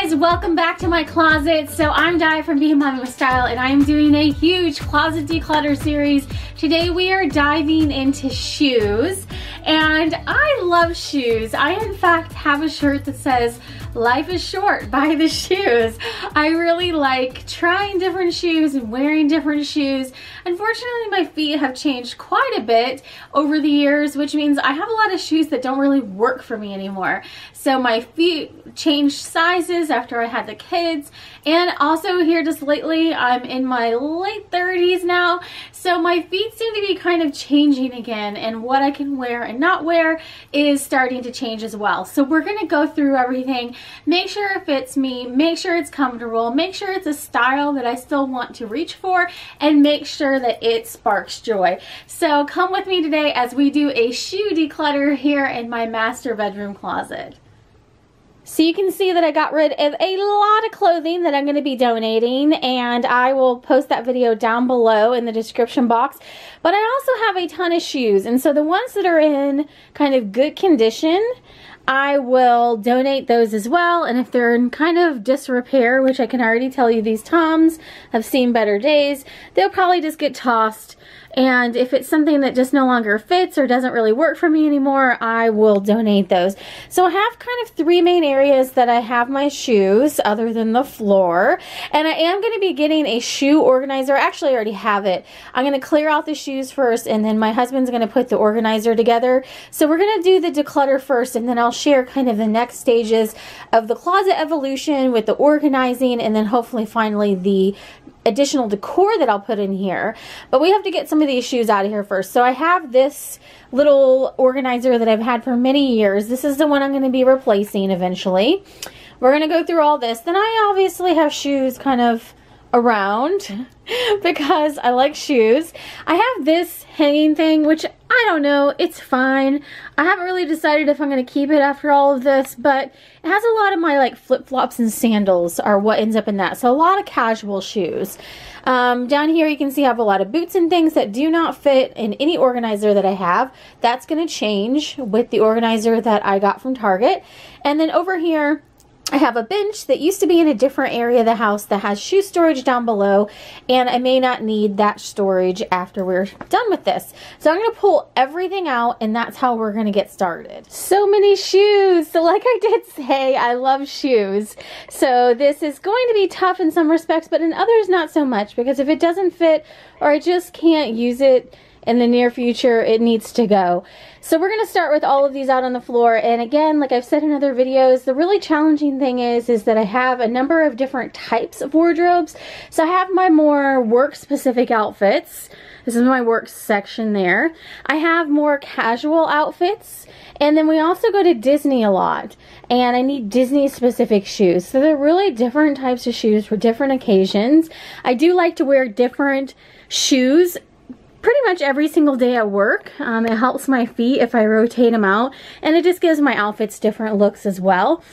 guys, welcome back to my closet. So I'm Di from BeingMommywithStyle and I am doing a huge closet declutter series. Today we are diving into shoes, and I love shoes. I in fact have a shirt that says life is short, buy the shoes. I really like trying different shoes and wearing different shoes. Unfortunately, my feet have changed quite a bit over the years, which means I have a lot of shoes that don't really work for me anymore. So my feet changed sizes after I had the kids, and also here just lately, I'm in my late 30s now, so my feet seem to be kind of changing again, and what I can wear and not wear is starting to change as well. So we're gonna go through everything, make sure it fits me, make sure it's comfortable, make sure it's a style that I still want to reach for, and make sure that it sparks joy. So come with me today as we do a shoe declutter here in my master bedroom closet. So you can see that I got rid of a lot of clothing that I'm going to be donating, and I will post that video down below in the description box. But I also have a ton of shoes, and so the ones that are in kind of good condition, I will donate those as well. And if they're in kind of disrepair, which I can already tell you these Toms have seen better days, they'll probably just get tossed. And if it's something that just no longer fits or doesn't really work for me anymore, I will donate those. So I have kind of three main areas that I have my shoes other than the floor. And I am going to be getting a shoe organizer. Actually, I already have it. I'm going to clear out the shoes first, and then my husband's going to put the organizer together. So we're going to do the declutter first, and then I'll share kind of the next stages of the closet evolution with the organizing, and then hopefully finally the additional decor that I'll put in here. But we have to get some of these shoes out of here first. So I have this little organizer that I've had for many years. This is the one I'm going to be replacing eventually. We're going to go through all this. Then I obviously have shoes kind of around because I like shoes. I have this hanging thing, which I don't know, it's fine. I haven't really decided if I'm going to keep it after all of this, but it has a lot of my like flip-flops and sandals are what ends up in that. So a lot of casual shoes. Down here you can see I have a lot of boots and things that do not fit in any organizer that I have. That's going to change with the organizer that I got from Target. And then over here I have a bench that used to be in a different area of the house that has shoe storage down below, and I may not need that storage after we're done with this. So I'm going to pull everything out, and that's how we're going to get started. So many shoes. So like I did say, I love shoes. So this is going to be tough in some respects, but in others not so much, because if it doesn't fit or I just can't use it in the near future, it needs to go. So we're going to start with all of these out on the floor. And again, like I've said in other videos, the really challenging thing is that I have a number of different types of wardrobes. So I have my more work specific outfits. This is my work section there. I have more casual outfits. And then we also go to Disney a lot, and I need Disney specific shoes. So they're really different types of shoes for different occasions. I do like to wear different shoes pretty much every single day at work. It helps my feet if I rotate them out, and it just gives my outfits different looks as well.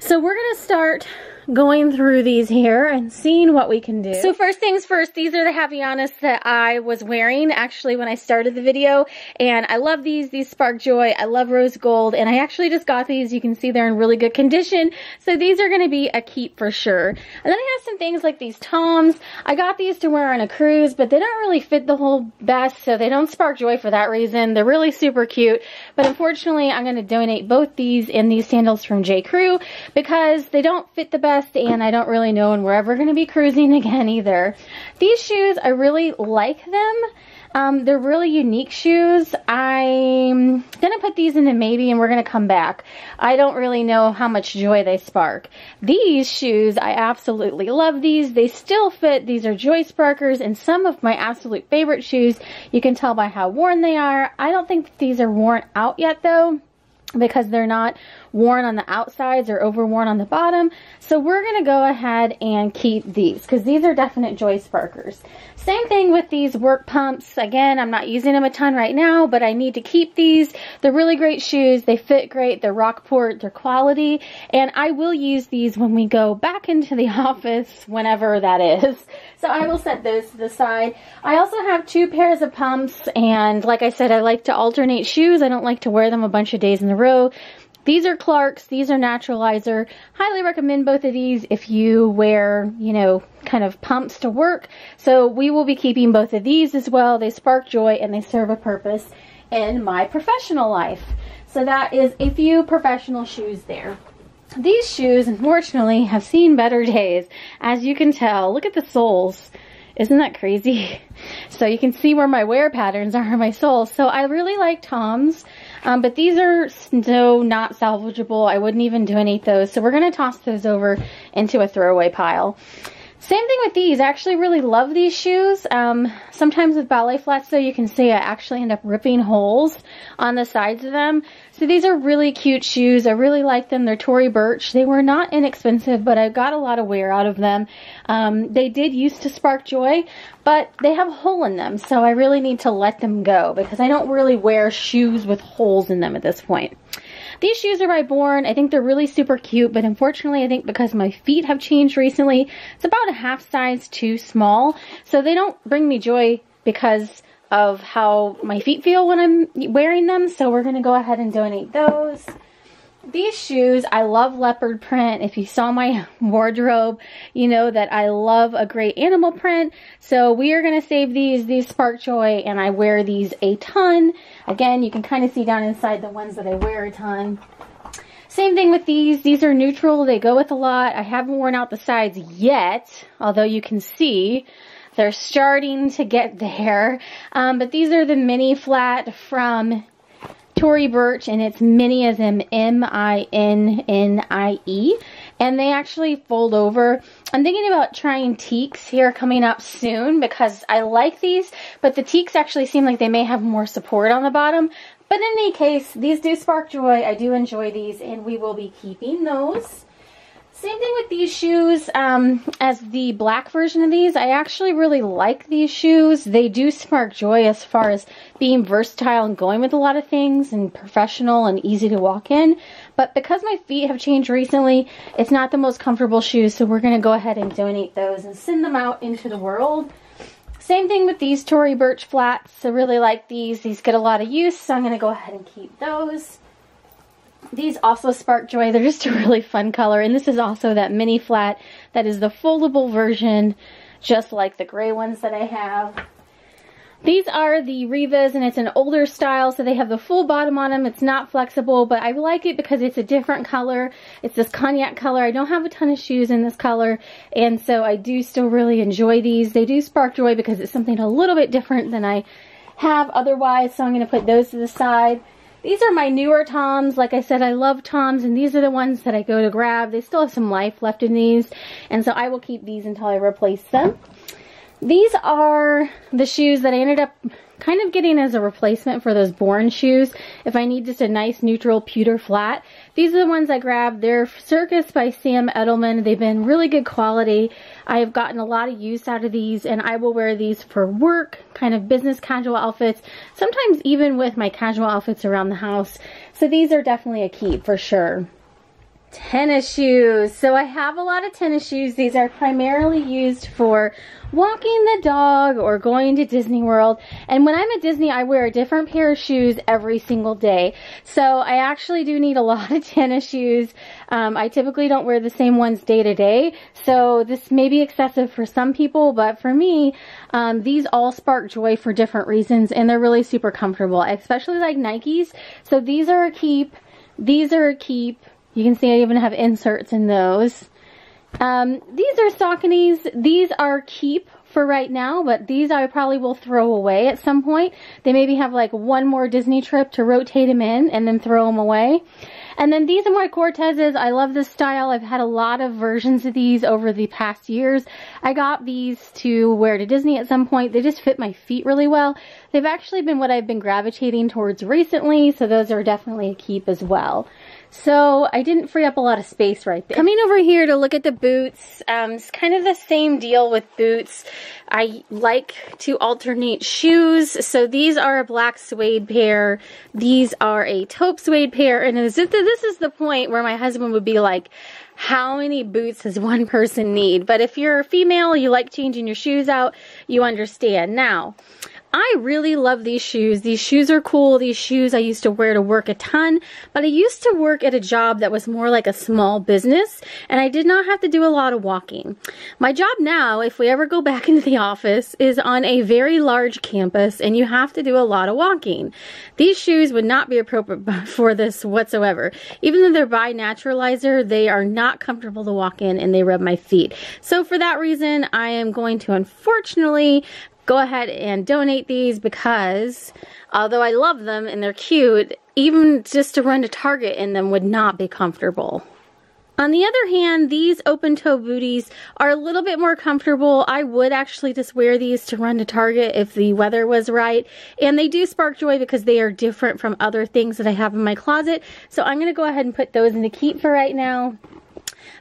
So we're gonna start going through these here and seeing what we can do. So first things first, these are the Havaianas that I was wearing actually when I started the video, and I love these. These spark joy. I love rose gold, and I actually just got these. You can see they're in really good condition, so these are going to be a keep for sure. And then I have some things like these Toms. I got these to wear on a cruise, but they don't really fit the whole best, so they don't spark joy for that reason. They're really super cute, but unfortunately I'm going to donate both these and these sandals from J. Crew because they don't fit the best, and I don't really know when we're ever going to be cruising again either. These shoes, I really like them. They're really unique shoes. I'm going to put these in the maybe, and we're going to come back. I don't really know how much joy they spark. These shoes, I absolutely love these. They still fit. These are joy sparkers, and some of my absolute favorite shoes. You can tell by how worn they are. I don't think that these are worn out yet though, because they're not worn on the outsides or overworn on the bottom. So we're going to go ahead and keep these because these are definite joy sparkers. Same thing with these work pumps. Again, I'm not using them a ton right now, but I need to keep these. They're really great shoes. They fit great. They're Rockport. They're quality. And I will use these when we go back into the office, whenever that is. So I will set those to the side. I also have 2 pairs of pumps. And like I said, I like to alternate shoes. I don't like to wear them a bunch of days in a row. These are Clark's. These are Naturalizer. Highly recommend both of these if you wear, you know, kind of pumps to work. So we will be keeping both of these as well. They spark joy and they serve a purpose in my professional life. So that is a few professional shoes there. These shoes, unfortunately, have seen better days. As you can tell, look at the soles. Isn't that crazy? So you can see where my wear patterns are on my soles. So I really like Toms, but these are so not salvageable. I wouldn't even donate those. So we're going to toss those over into a throwaway pile. Same thing with these. I actually really love these shoes. Sometimes with ballet flats, though, you can see I actually end up ripping holes on the sides of them. So these are really cute shoes. I really like them. They're Tory Burch. They were not inexpensive, but I got a lot of wear out of them. They did used to spark joy, but they have a hole in them. So I really need to let them go because I don't really wear shoes with holes in them at this point. These shoes are by Born. I think they're really super cute, but unfortunately, I think because my feet have changed recently, it's about a half size too small. So they don't bring me joy because of how my feet feel when I'm wearing them. So we're going to go ahead and donate those. These shoes, I love leopard print. If you saw my wardrobe, you know that I love a great animal print. So we are going to save these. These spark joy, and I wear these a ton. Again, you can kind of see down inside the ones that I wear a ton. Same thing with these. These are neutral. They go with a lot. I haven't worn out the sides yet, although you can see they're starting to get there. But these are the mini flat from Tory Burch, and it's mini as in M-I-N-N-I-E, and they actually fold over. I'm thinking about trying teaks here coming up soon because I like these, but the teaks actually seem like they may have more support on the bottom. But in any case, these do spark joy. I do enjoy these, and we will be keeping those. Same thing with these shoes. As the black version of these, I actually really like these shoes. They do spark joy as far as being versatile and going with a lot of things and professional and easy to walk in. But because my feet have changed recently, it's not the most comfortable shoes, so we're going to go ahead and donate those and send them out into the world. Same thing with these Tory Burch flats. I really like these. These get a lot of use, so I'm going to go ahead and keep those. These also spark joy. They're just a really fun color. And this is also that mini flat that is the foldable version, just like the gray ones that I have. These are the Rivas, and it's an older style, so they have the full bottom on them. It's not flexible, but I like it because it's a different color. It's this cognac color. I don't have a ton of shoes in this color, and so I do still really enjoy these. They do spark joy because it's something a little bit different than I have otherwise, so I'm going to put those to the side. These are my newer Toms. Like I said, I love Toms, and these are the ones that I go to grab. They still have some life left in these, and so I will keep these until I replace them. These are the shoes that I ended up kind of getting as a replacement for those Born shoes if I need just a nice neutral pewter flat. These are the ones I grabbed. They're Circus by Sam Edelman. They've been really good quality. I have gotten a lot of use out of these, and I will wear these for work, kind of business casual outfits, sometimes even with my casual outfits around the house. So these are definitely a keep for sure. Tennis shoes. So I have a lot of tennis shoes. These are primarily used for walking the dog or going to Disney World. And when I'm at Disney, I wear a different pair of shoes every single day. So I actually do need a lot of tennis shoes. I typically don't wear the same ones day to day. So this may be excessive for some people, but for me, these all spark joy for different reasons, and they're really super comfortable. I especially like Nikes. So these are a keep. These are a keep. You can see I even have inserts in those. These are Sauconys. These are keep for right now, but these I probably will throw away at some point. They maybe have like one more Disney trip to rotate them in and then throw them away. And then these are my Cortezes. I love this style. I've had a lot of versions of these over the past years. I got these to wear to Disney at some point. They just fit my feet really well. They've actually been what I've been gravitating towards recently, so those are definitely a keep as well. So I didn't free up a lot of space right there. Coming over here to look at the boots, it's kind of the same deal with boots. I like to alternate shoes. So these are a black suede pair. These are a taupe suede pair. And this is the point where my husband would be like, how many boots does one person need? But if you're a female, you like changing your shoes out, you understand. Now, I really love these shoes. These shoes are cool. These shoes I used to wear to work a ton, but I used to work at a job that was more like a small business, and I did not have to do a lot of walking. My job now, if we ever go back into the office, is on a very large campus, and you have to do a lot of walking. These shoes would not be appropriate for this whatsoever. Even though they're by Naturalizer, they are not comfortable to walk in, and they rub my feet. So for that reason, I am going to unfortunately go ahead and donate these, because although I love them and they're cute, even just to run to Target in them would not be comfortable. On the other hand, these open-toe booties are a little bit more comfortable. I would actually just wear these to run to Target if the weather was right. And they do spark joy because they are different from other things that I have in my closet. So I'm going to go ahead and put those in the keep for right now.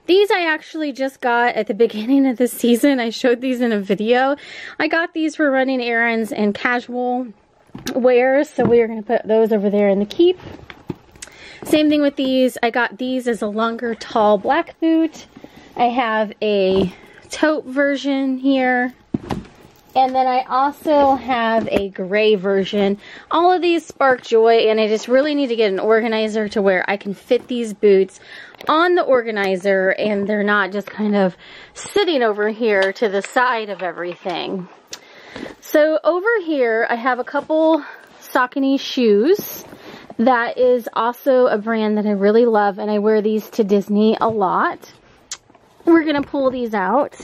These I actually just got at the beginning of the season. I showed these in a video. I got these for running errands and casual wear, so we are going to put those over there in the keep. Same thing with these. I got these as a longer, tall black boot. I have a tote version here. And then I also have a gray version. All of these spark joy, and I just really need to get an organizer to where I can fit these boots on the organizer and they're not just kind of sitting over here to the side of everything. So over here I have a couple Saucony shoes. That is also a brand that I really love, and I wear these to Disney a lot. We're gonna pull these out.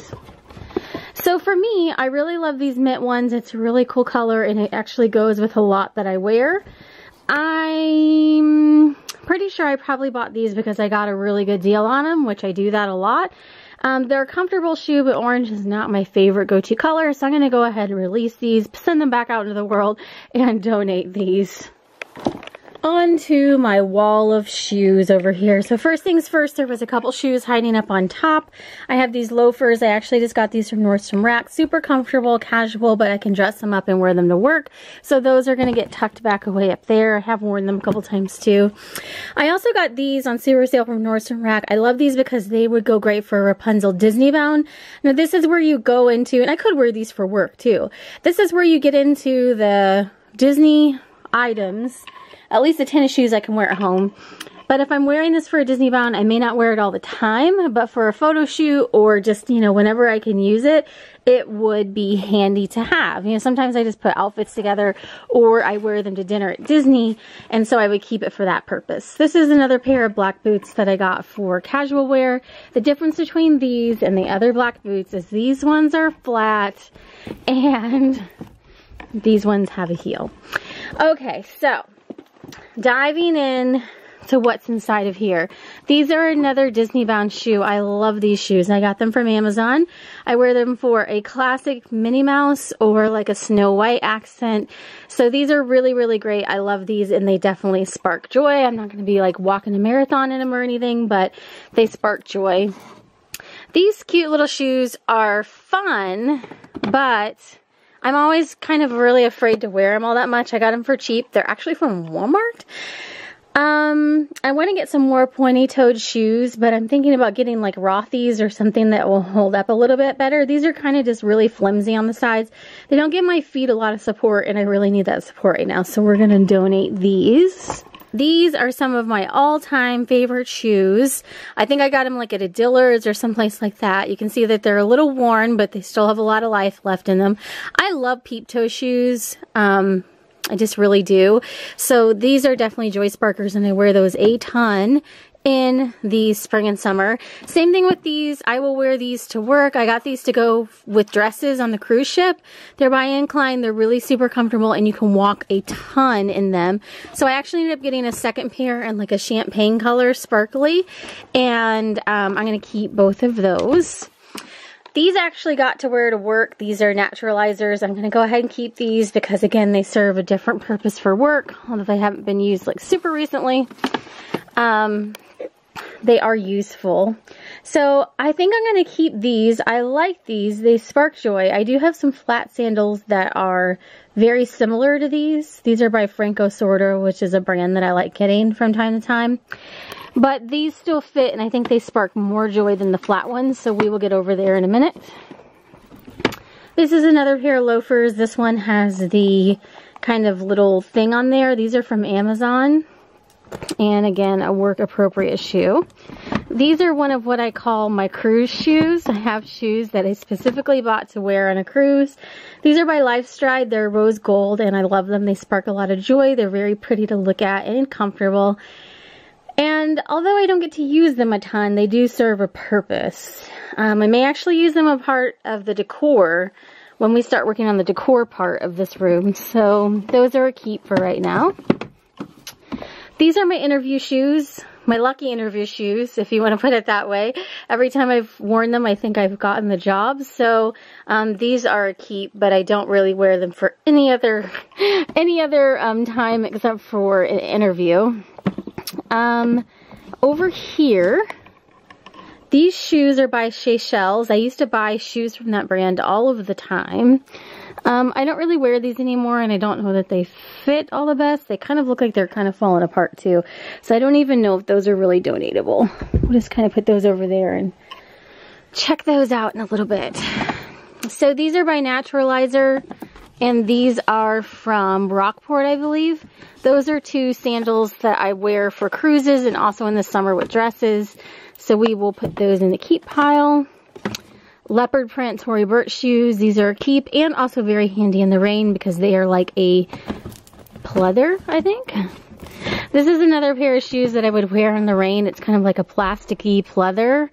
So for me, I really love these mint ones. It's a really cool color, and it actually goes with a lot that I wear. I'm pretty sure I probably bought these because I got a really good deal on them, which I do that a lot. They're a comfortable shoe, but orange is not my favorite go-to color, so I'm going to go ahead and release these, send them back out into the world, and donate these. Onto my wall of shoes over here. So first things first, there was a couple shoes hiding up on top. I have these loafers. I actually just got these from Nordstrom Rack. Super comfortable, casual, but I can dress them up and wear them to work. So those are going to get tucked back away up there. I have worn them a couple times too. I also got these on super sale from Nordstrom Rack. I love these because they would go great for Rapunzel Disney bound. Now this is where you go into, and I could wear these for work too. This is where you get into the Disney items. At least the tennis shoes I can wear at home. But if I'm wearing this for a Disney bound, I may not wear it all the time, but for a photo shoot or just, you know, whenever I can use it, it would be handy to have. You know, sometimes I just put outfits together or I wear them to dinner at Disney, and so I would keep it for that purpose. This is another pair of black boots that I got for casual wear. The difference between these and the other black boots is these ones are flat and these ones have a heel. Okay, so diving in to what's inside of here. These are another Disney bound shoe. I love these shoes. I got them from Amazon. I wear them for a classic Minnie Mouse or like a Snow White accent. So these are really, really great. I love these, and they definitely spark joy. I'm not going to be like walking a marathon in them or anything, but they spark joy. These cute little shoes are fun, but I'm always kind of really afraid to wear them all that much. I got them for cheap. They're actually from Walmart. I want to get some more pointy-toed shoes, but I'm thinking about getting like Rothy's or something that will hold up a little bit better. These are kind of just really flimsy on the sides. They don't give my feet a lot of support, and I really need that support right now, so we're going to donate these. These are some of my all-time favorite shoes. I think I got them like at a Dillard's or someplace like that. You can see that they're a little worn, but they still have a lot of life left in them. I love peep toe shoes. I just really do. So these are definitely joy sparkers, and I wear those a ton in the spring and summer. Same thing with these. I will wear these to work. I got these to go with dresses on the cruise ship. They're by Incline. They're really super comfortable, and you can walk a ton in them. So I actually ended up getting a second pair in like a champagne color, sparkly, and I'm going to keep both of those. These actually got to wear to work. These are naturalizers. I'm going to go ahead and keep these because, again, they serve a different purpose for work, although they haven't been used like super recently. They are useful. So I think I'm going to keep these. I like these. They spark joy. I do have some flat sandals that are very similar to these. These are by Franco Sorter, which is a brand that I like getting from time to time. But these still fit, and I think they spark more joy than the flat ones, so we will get over there in a minute. This is another pair of loafers. This one has the kind of little thing on there. These are from Amazon. And again, a work appropriate shoe. These are one of what I call my cruise shoes. I have shoes that I specifically bought to wear on a cruise. These are by Lifestride. They're rose gold and I love them. They spark a lot of joy. They're very pretty to look at and comfortable. And although I don't get to use them a ton, they do serve a purpose. I may actually use them a part of the decor when we start working on the decor part of this room. So those are a keep for right now. These are my interview shoes, my lucky interview shoes, if you want to put it that way. Every time I've worn them, I think I've gotten the job. So these are a keep, but I don't really wear them for any other time except for an interview. Over here, these shoes are by Seychelles. I used to buy shoes from that brand all of the time. I don't really wear these anymore, and I don't know that they fit all the best. They kind of look like they're kind of falling apart too. So I don't even know if those are really donatable. We'll just kind of put those over there and check those out in a little bit. So these are by Naturalizer, and these are from Rockport, I believe. Those are two sandals that I wear for cruises and also in the summer with dresses. So we will put those in the keep pile. Leopard print Tory Burch shoes. These are a keep and also very handy in the rain because they are like a pleather, I think. This is another pair of shoes that I would wear in the rain. It's kind of like a plasticky pleather.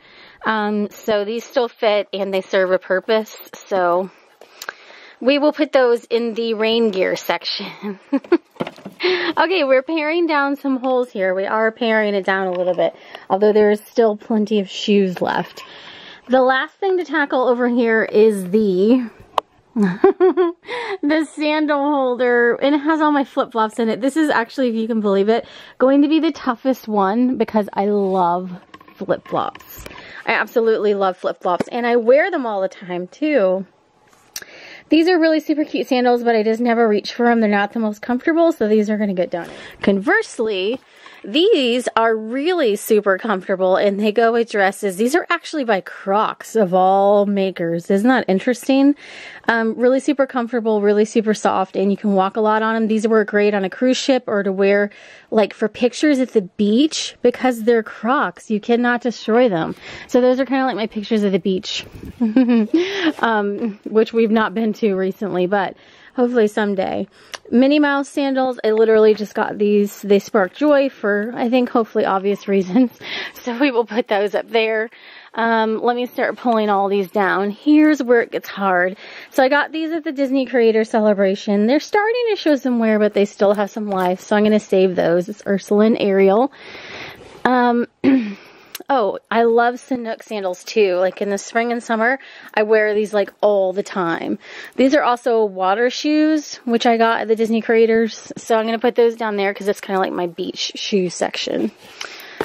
So these still fit and they serve a purpose. So we will put those in the rain gear section. Okay, we're paring down some holes here. We are paring it down a little bit, although there's still plenty of shoes left. The last thing to tackle over here is the sandal holder, and it has all my flip-flops in it. This is actually, if you can believe it, going to be the toughest one because I love flip-flops. I absolutely love flip-flops, and I wear them all the time too. These are really super cute sandals, but I just never reach for them. They're not the most comfortable, so these are going to get done. Conversely, these are really super comfortable and they go with dresses. These are actually by Crocs of all makers. Isn't that interesting? Really super comfortable, really super soft, and you can walk a lot on them. These work great on a cruise ship or to wear like for pictures at the beach because they're Crocs. You cannot destroy them. So those are kind of like my pictures of the beach, which we've not been to recently, but hopefully someday. Minnie Mouse sandals, I literally just got these. They spark joy for, I think, hopefully obvious reasons. So we will put those up there. Let me start pulling all these down. Here's where it gets hard. So I got these at the Disney Creator Celebration. They're starting to show some wear, but they still have some life. So I'm going to save those. It's Ursula and Ariel. Oh, I love Sanuk sandals too. Like in the spring and summer, I wear these like all the time. These are also water shoes, which I got at the Disney Creators. So I'm going to put those down there because it's kind of like my beach shoe section.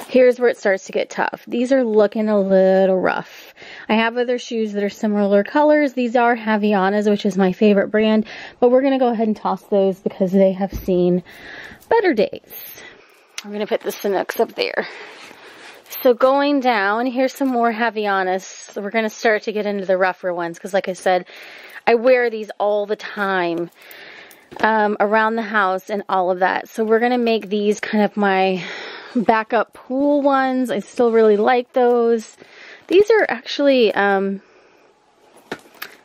Here's where it starts to get tough. These are looking a little rough. I have other shoes that are similar colors. These are Havaianas, which is my favorite brand, but we're going to go ahead and toss those because they have seen better days. I'm going to put the Sanuks up there. So going down, here's some more Havaianas. So we're going to start to get into the rougher ones because like I said, I wear these all the time around the house and all of that. So we're going to make these kind of my backup pool ones. I still really like those. These are actually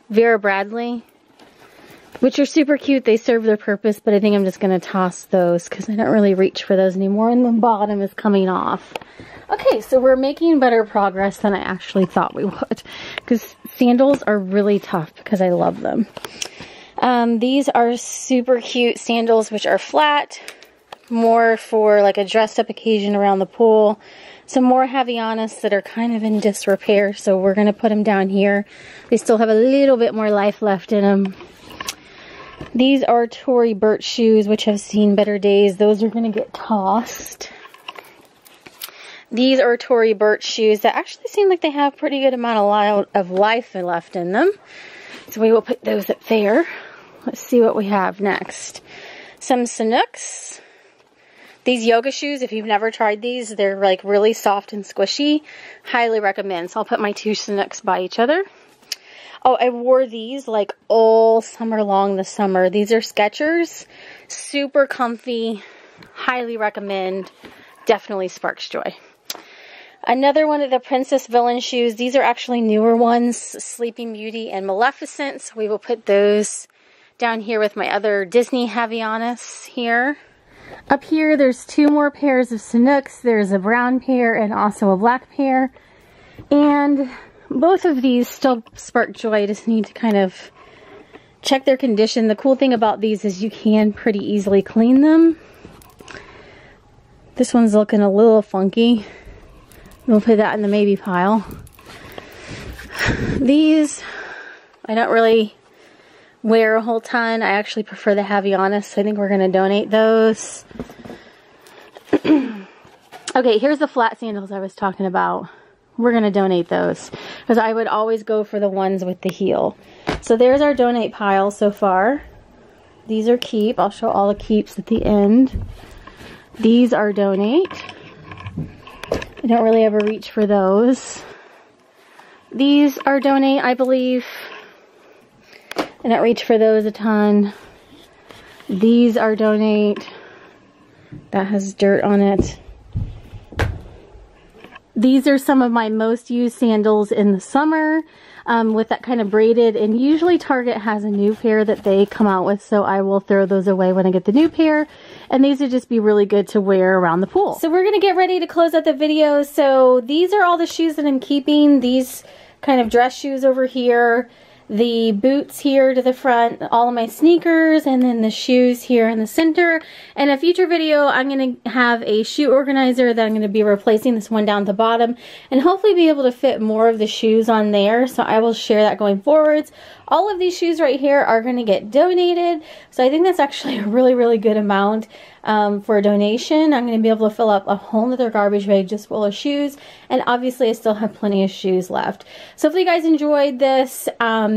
Vera Bradley, which are super cute. They serve their purpose, but I think I'm just going to toss those because I don't really reach for those anymore and the bottom is coming off. Okay, so we're making better progress than I actually thought we would because sandals are really tough because I love them. These are super cute sandals, which are flat, more for like a dressed up occasion around the pool. Some more Havaianas that are kind of in disrepair, so we're going to put them down here. They still have a little bit more life left in them. These are Tory Burch shoes, which have seen better days. Those are going to get tossed. These are Tory Burch shoes that actually seem like they have a pretty good amount of life left in them. So we will put those up there. Let's see what we have next. Some Sanuks. These yoga shoes, if you've never tried these, they're like really soft and squishy. Highly recommend. So I'll put my two Sanuks by each other. Oh, I wore these like all summer long this summer. These are Skechers. Super comfy. Highly recommend. Definitely sparks joy. Another one of the Princess Villain shoes. These are actually newer ones. Sleeping Beauty and Maleficent. So we will put those down here with my other Disney Havaianas here. Up here, there's 2 more pairs of Sanooks. There's a brown pair and also a black pair. And both of these still spark joy. I just need to kind of check their condition. The cool thing about these is you can pretty easily clean them. This one's looking a little funky. We'll put that in the maybe pile. These, I don't really wear a whole ton. I actually prefer the Havaianas, so I think we're going to donate those. Okay, here's the flat sandals I was talking about. We're going to donate those because I would always go for the ones with the heel. So there's our donate pile so far. These are keep. I'll show all the keeps at the end. These are donate. I don't really ever reach for those. These are donate, I believe. I don't reach for those a ton. These are donate. That has dirt on it. These are some of my most used sandals in the summer with that kind of braided, and usually Target has a new pair that they come out with, so I will throw those away when I get the new pair. And these would just be really good to wear around the pool. So we're gonna get ready to close out the video. So these are all the shoes that I'm keeping. These kind of dress shoes over here. The boots here to the front, all of my sneakers, and then the shoes here in the center. In a future video, I'm going to have a shoe organizer that I'm going to be replacing this one down at the bottom, and hopefully be able to fit more of the shoes on there, so I will share that going forwards. All of these shoes right here are going to get donated, so I think that's actually a really, really good amount for a donation. I'm going to be able to fill up a whole nother garbage bag just full of shoes, and obviously I still have plenty of shoes left. So hopefully you guys enjoyed this.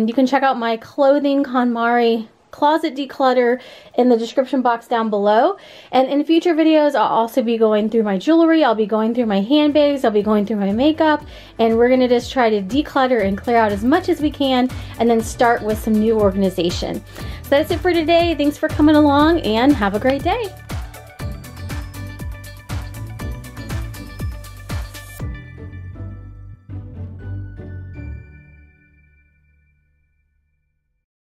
You can check out my clothing KonMari closet declutter in the description box down below. And in future videos, I'll also be going through my jewelry, I'll be going through my handbags, I'll be going through my makeup, and we're gonna just try to declutter and clear out as much as we can, and then start with some new organization. So that's it for today. Thanks for coming along, and have a great day.